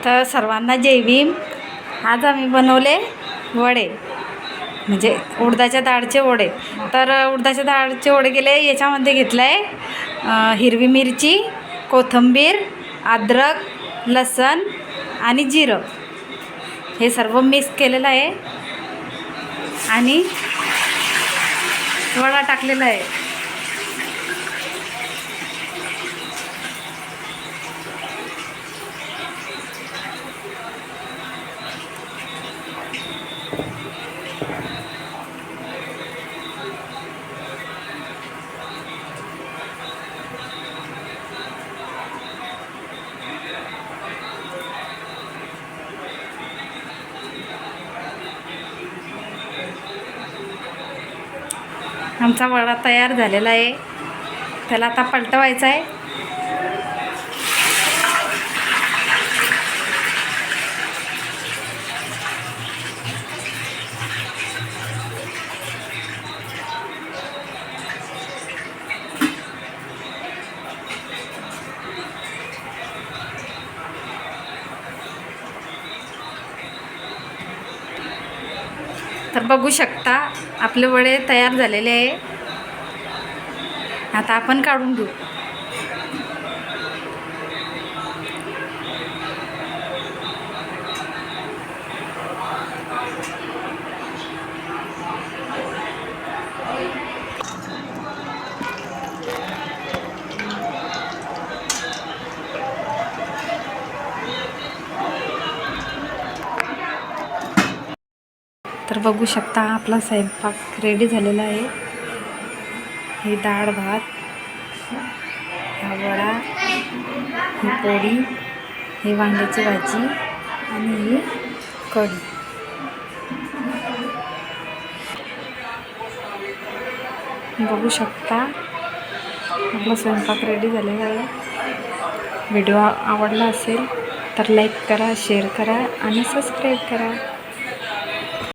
तर सर्वांना जय भीम. आज आम्ही बनवले वडे, म्हणजे उडदाच्या डाळचे वडे. तर उडदाच्या डाळचे वडे केले. याच्यामध्ये घेतलं आहे हिरवी मिरची, कोथिंबीर, अद्रक, लसूण आणि जिरं, हे सर्व मिक्स केलेलं आहे आणि वडा टाकलेला आहे. आमचा वडा तयार झालेला आहे. त्याला आता पलटवायचा आहे. तर बघू शकता आपले वडे तयार झालेले आहे. आता आपण काढून घेऊ. तर बघू शकता आपला स्वयंपाक रेडी झालेला आहे. ही डाळ भात, हा वडा, ही पोळी, ही वांग्याची भाजी आणि ही कढी. बघू शकता आपला स्वयंपाक रेडी झालेला आहे. व्हिडिओ आवडला असेल तर लाईक करा, शेअर करा आणि सबस्क्राईब करा.